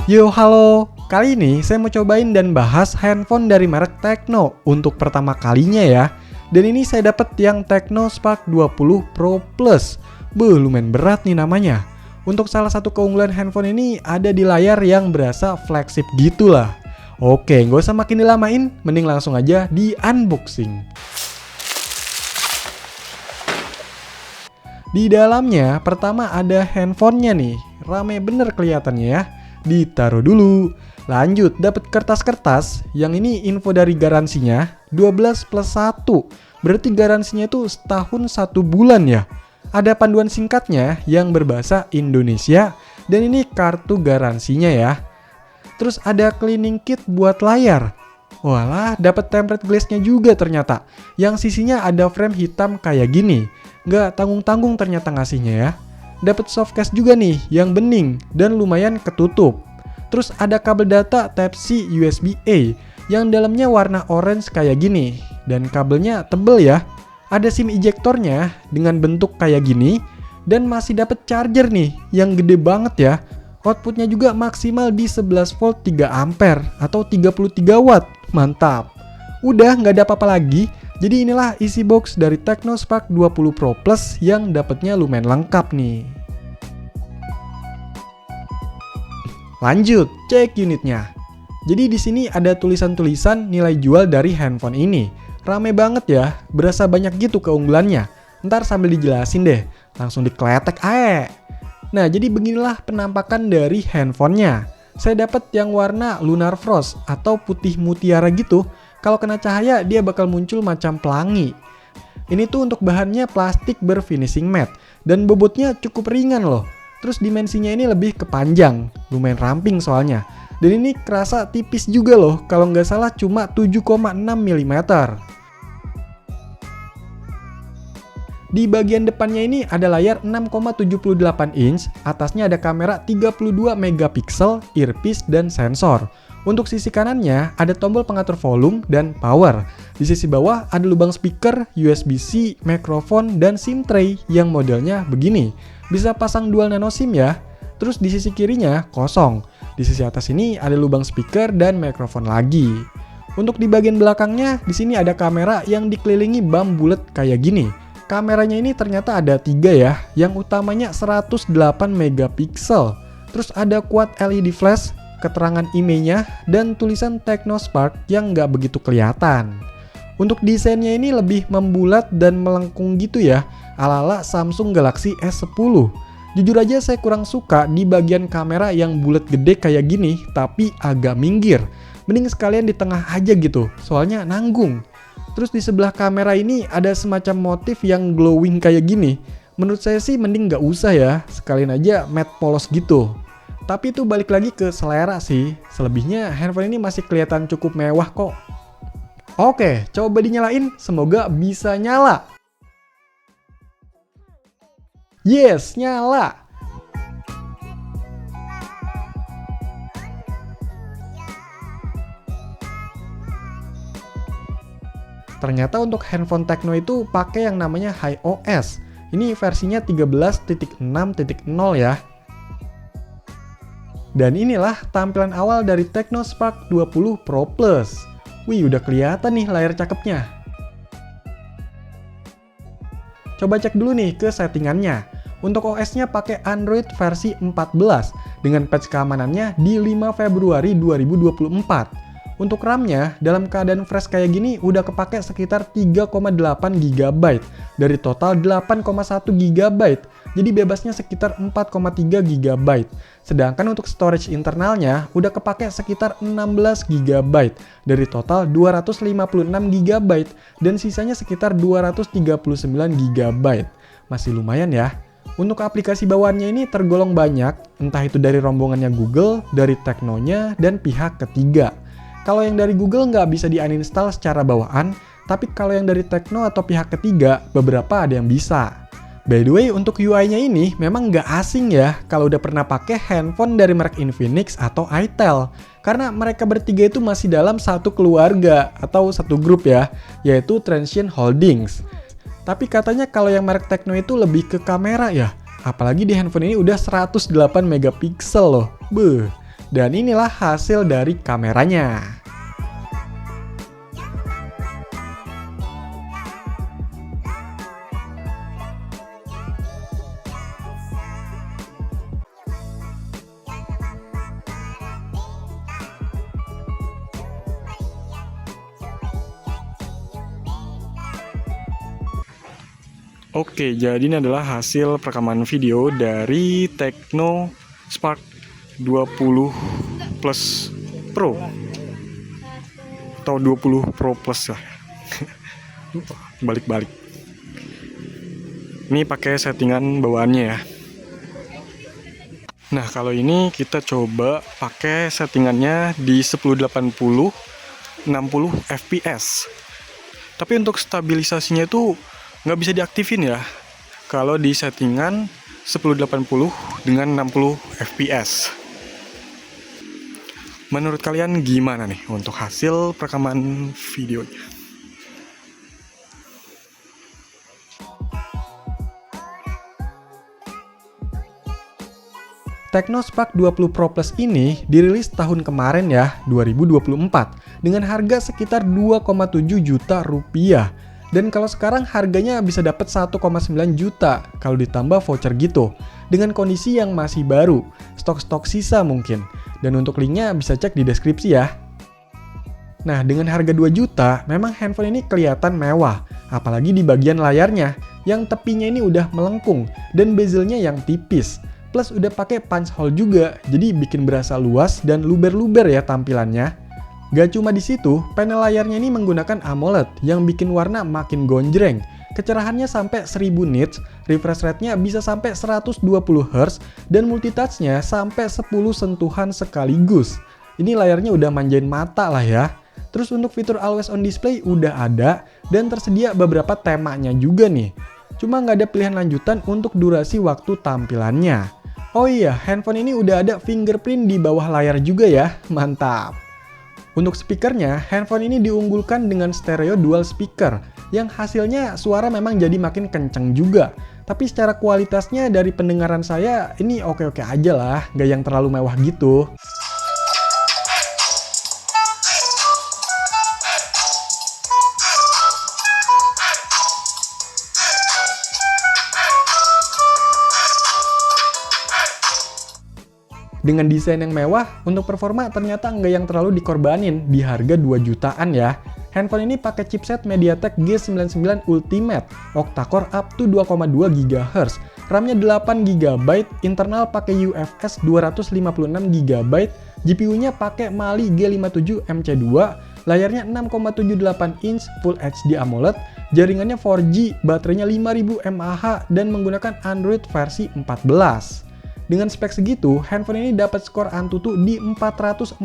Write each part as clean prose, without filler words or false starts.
Yo halo, kali ini saya mau cobain dan bahas handphone dari merek Tecno untuk pertama kalinya ya. Dan ini saya dapat yang Tecno Spark 20 Pro Plus. Lumayan berat nih namanya. Untuk salah satu keunggulan handphone ini ada di layar yang berasa flagship gitulah. Oke, nggak usah makin dilamain, mending langsung aja di unboxing. Di dalamnya pertama ada handphonenya nih, rame bener kelihatannya ya. Ditaruh dulu. Lanjut, dapat kertas-kertas. Yang ini info dari garansinya 12+1. Berarti garansinya itu setahun 1 bulan ya. Ada panduan singkatnya yang berbahasa Indonesia dan ini kartu garansinya ya. Terus ada cleaning kit buat layar. Walah, dapat tempered glass-nya juga ternyata. Yang sisinya ada frame hitam kayak gini. Nggak tanggung-tanggung ternyata ngasihnya ya. Dapat softcase juga nih yang bening dan lumayan ketutup. Terus ada kabel data Type-C USB-A yang dalamnya warna orange kayak gini dan kabelnya tebel ya. Ada SIM ejectornya dengan bentuk kayak gini dan masih dapat charger nih yang gede banget ya. Outputnya juga maksimal di 11 volt 3 ampere atau 33 watt. Mantap. Udah nggak ada apa-apa lagi. Jadi inilah isi box dari Tecno Spark 20 Pro Plus yang dapatnya lumayan lengkap nih. Lanjut, cek unitnya. Jadi di sini ada tulisan-tulisan nilai jual dari handphone ini. Rame banget ya, berasa banyak gitu keunggulannya. Ntar sambil dijelasin deh, langsung dikletek ae. Nah, jadi beginilah penampakan dari handphonenya. Saya dapat yang warna Lunar Frost atau putih mutiara gitu. Kalau kena cahaya dia bakal muncul macam pelangi. Ini tuh untuk bahannya plastik berfinishing matte dan bobotnya cukup ringan loh. Terus dimensinya ini lebih ke panjang, lumayan ramping soalnya. Dan ini kerasa tipis juga loh, kalau nggak salah cuma 7,6 mm. Di bagian depannya ini ada layar 6,78 inch, atasnya ada kamera 32 megapiksel, earpiece, dan sensor. Untuk sisi kanannya ada tombol pengatur volume dan power. Di sisi bawah ada lubang speaker, USB-C, mikrofon, dan SIM tray yang modelnya begini. Bisa pasang dual nano SIM ya. Terus di sisi kirinya kosong. Di sisi atas ini ada lubang speaker dan mikrofon lagi. Untuk di bagian belakangnya di sini ada kamera yang dikelilingi bump bulat kayak gini. Kameranya ini ternyata ada 3 ya. Yang utamanya 108 megapiksel. Terus ada quad LED flash, keterangan IMEI-nya, dan tulisan Tecno Spark yang nggak begitu kelihatan. Untuk desainnya ini lebih membulat dan melengkung gitu ya, ala-ala Samsung Galaxy S10. Jujur aja saya kurang suka di bagian kamera yang bulat gede kayak gini, tapi agak minggir. Mending sekalian di tengah aja gitu, soalnya nanggung. Terus di sebelah kamera ini ada semacam motif yang glowing kayak gini. Menurut saya sih mending nggak usah ya, sekalian aja matte polos gitu. Tapi itu balik lagi ke selera sih. Selebihnya handphone ini masih kelihatan cukup mewah kok. Oke, coba dinyalain. Semoga bisa nyala. Yes, nyala. Ternyata untuk handphone Tecno itu pakai yang namanya HiOS. Ini versinya 13.6.0 ya. Dan inilah tampilan awal dari Tecno Spark 20 Pro Plus. Wih, udah kelihatan nih layar cakepnya. Coba cek dulu nih ke settingannya. Untuk OS-nya pakai Android versi 14 dengan patch keamanannya di 5 Februari 2024. Untuk RAM-nya dalam keadaan fresh kayak gini udah kepake sekitar 3,8 GB dari total 8,1 GB. Jadi bebasnya sekitar 4,3 GB. Sedangkan untuk storage internalnya udah kepake sekitar 16 GB dari total 256 GB dan sisanya sekitar 239 GB. Masih lumayan ya. Untuk aplikasi bawaannya ini tergolong banyak, entah itu dari rombongannya Google, dari Tecno-nya, dan pihak ketiga. Kalau yang dari Google nggak bisa di-uninstall secara bawaan, tapi kalau yang dari Tecno atau pihak ketiga, beberapa ada yang bisa. By the way, untuk UI-nya ini memang nggak asing ya kalau udah pernah pakai handphone dari merek Infinix atau Itel. Karena mereka bertiga itu masih dalam satu keluarga atau satu grup ya, yaitu Transsion Holdings. Tapi katanya kalau yang merek Tecno itu lebih ke kamera ya. Apalagi di handphone ini udah 108 megapiksel loh. Dan inilah hasil dari kameranya. Oke, jadi ini adalah hasil perekaman video dari Tecno Spark 20 Plus Pro atau 20 Pro Plus lah. Balik-balik. Ini pakai settingan bawaannya ya. Nah, kalau ini kita coba pakai settingannya di 1080 60 fps. Tapi untuk stabilisasinya itu nggak bisa diaktifin ya kalau di settingan 1080 dengan 60 fps. Menurut kalian gimana nih untuk hasil perekaman videonya? Tecno Spark 20 Pro Plus ini dirilis tahun kemarin ya, 2024, dengan harga sekitar 2,7 juta rupiah. Dan kalau sekarang harganya bisa dapat 1,9 juta kalau ditambah voucher gitu. Dengan kondisi yang masih baru, stok-stok sisa mungkin. Dan untuk linknya bisa cek di deskripsi ya. Nah, dengan harga 2 juta, memang handphone ini kelihatan mewah. Apalagi di bagian layarnya, yang tepinya ini udah melengkung dan bezelnya yang tipis. Plus udah pakai punch hole juga, jadi bikin berasa luas dan luber-luber ya tampilannya. Gak cuma di situ, panel layarnya ini menggunakan AMOLED yang bikin warna makin gonjreng. Kecerahannya sampai 1000 nits, refresh rate-nya bisa sampai 120 Hz, dan multitouch-nya sampai 10 sentuhan sekaligus. Ini layarnya udah manjain mata lah ya. Terus untuk fitur always on display udah ada, dan tersedia beberapa temanya juga nih. Cuma nggak ada pilihan lanjutan untuk durasi waktu tampilannya. Oh iya, handphone ini udah ada fingerprint di bawah layar juga ya, mantap. Untuk speakernya, handphone ini diunggulkan dengan stereo dual speaker, yang hasilnya suara memang jadi makin kenceng juga. Tapi secara kualitasnya dari pendengaran saya, ini oke-oke aja lah, nggak yang terlalu mewah gitu. Dengan desain yang mewah, untuk performa ternyata nggak yang terlalu dikorbanin di harga 2 jutaan ya. Handphone ini pakai chipset MediaTek G99 Ultimate, octa-core up to 2,2 GHz, RAM-nya 8 GB, internal pakai UFS 256 GB, GPU-nya pakai Mali G57 MC2, layarnya 6,78 inch Full HD AMOLED, jaringannya 4G, baterainya 5000 mAh, dan menggunakan Android versi 14. Dengan spek segitu, handphone ini dapat skor Antutu di 440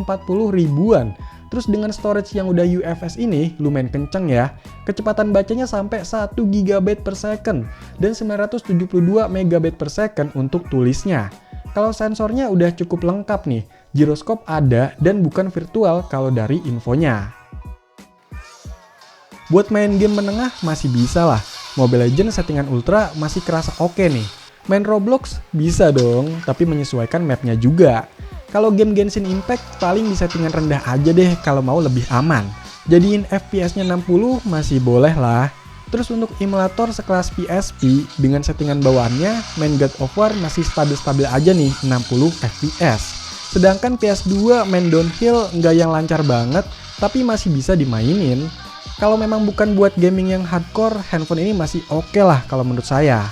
ribuan. Terus dengan storage yang udah UFS ini lumayan kenceng ya. Kecepatan bacanya sampai 1 GB per second dan 972 MB per second untuk tulisnya. Kalau sensornya udah cukup lengkap nih, giroskop ada dan bukan virtual kalau dari infonya. Buat main game menengah masih bisa lah. Mobile Legends settingan ultra masih kerasa oke nih. Main Roblox bisa dong, tapi menyesuaikan mapnya juga. Kalau game Genshin Impact paling di settingan rendah aja deh kalau mau lebih aman. Jadiin FPS-nya 60 masih boleh lah. Terus untuk emulator sekelas PSP dengan settingan bawaannya, main God of War masih stabil-stabil aja nih 60 FPS. Sedangkan PS2 main downhill nggak yang lancar banget, tapi masih bisa dimainin. Kalau memang bukan buat gaming yang hardcore, handphone ini masih oke lah kalau menurut saya.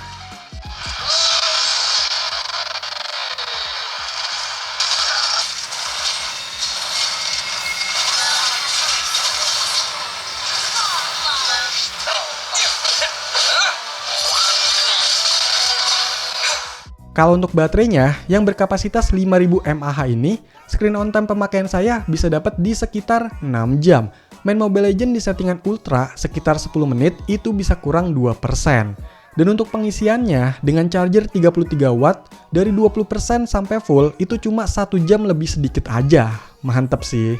Kalau untuk baterainya, yang berkapasitas 5000 mAh ini, screen on time pemakaian saya bisa dapat di sekitar 6 jam. Main Mobile Legends di settingan ultra sekitar 10 menit itu bisa kurang 2%. Dan untuk pengisiannya, dengan charger 33 watt, dari 20% sampai full itu cuma 1 jam lebih sedikit aja. Mantap sih.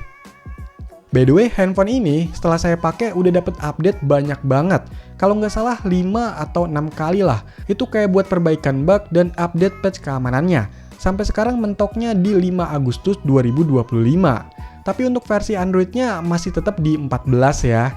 By the way, handphone ini setelah saya pakai udah dapet update banyak banget. Kalau nggak salah 5 atau 6 kali lah. Itu kayak buat perbaikan bug dan update patch keamanannya. sampai sekarang mentoknya di 5 Agustus 2025. Tapi untuk versi Android-nya masih tetap di 14 ya.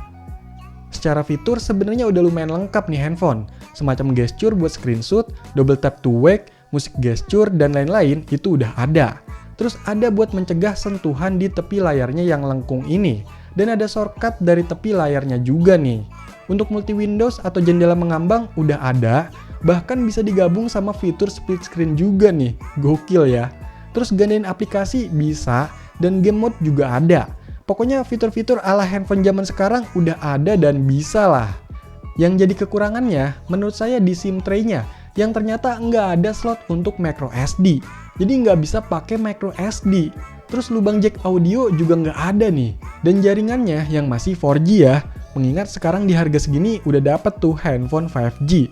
Secara fitur sebenarnya udah lumayan lengkap nih handphone. Semacam gesture buat screenshot, double tap to wake, musik gesture, dan lain-lain itu udah ada. Terus ada buat mencegah sentuhan di tepi layarnya yang lengkung ini. Dan ada shortcut dari tepi layarnya juga nih. Untuk multi windows atau jendela mengambang udah ada. Bahkan bisa digabung sama fitur split screen juga nih. Gokil ya. Terus gandain aplikasi bisa, dan game mode juga ada. Pokoknya fitur-fitur ala handphone zaman sekarang udah ada dan bisa lah. Yang jadi kekurangannya menurut saya di SIM tray-nya yang ternyata nggak ada slot untuk micro SD. Jadi nggak bisa pakai micro SD. Terus lubang jack audio juga nggak ada nih. Dan jaringannya yang masih 4G ya. Mengingat sekarang di harga segini udah dapet tuh handphone 5G.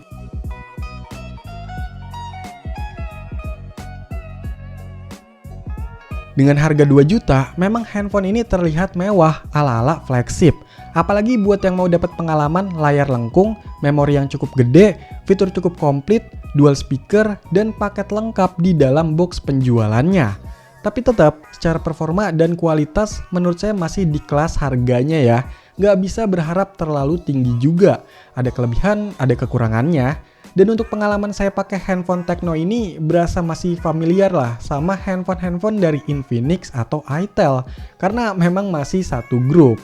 Dengan harga 2 juta, memang handphone ini terlihat mewah ala-ala flagship. Apalagi buat yang mau dapat pengalaman layar lengkung, memori yang cukup gede, fitur cukup komplit, dual speaker, dan paket lengkap di dalam box penjualannya. Tapi tetap, secara performa dan kualitas menurut saya masih di kelas harganya ya. Nggak bisa berharap terlalu tinggi juga. Ada kelebihan, ada kekurangannya. Dan untuk pengalaman saya pakai handphone Tecno ini berasa masih familiar lah sama handphone-handphone dari Infinix atau Itel. Karena memang masih satu grup.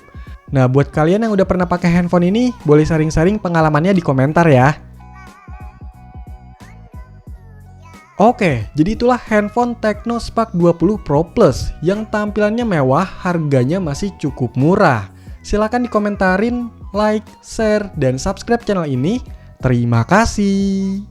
Nah, buat kalian yang udah pernah pakai handphone ini, boleh sharing-sharing pengalamannya di komentar ya. Oke, jadi itulah handphone Tecno Spark 20 Pro Plus yang tampilannya mewah, harganya masih cukup murah. Silahkan dikomentarin, like, share, dan subscribe channel ini. Terima kasih.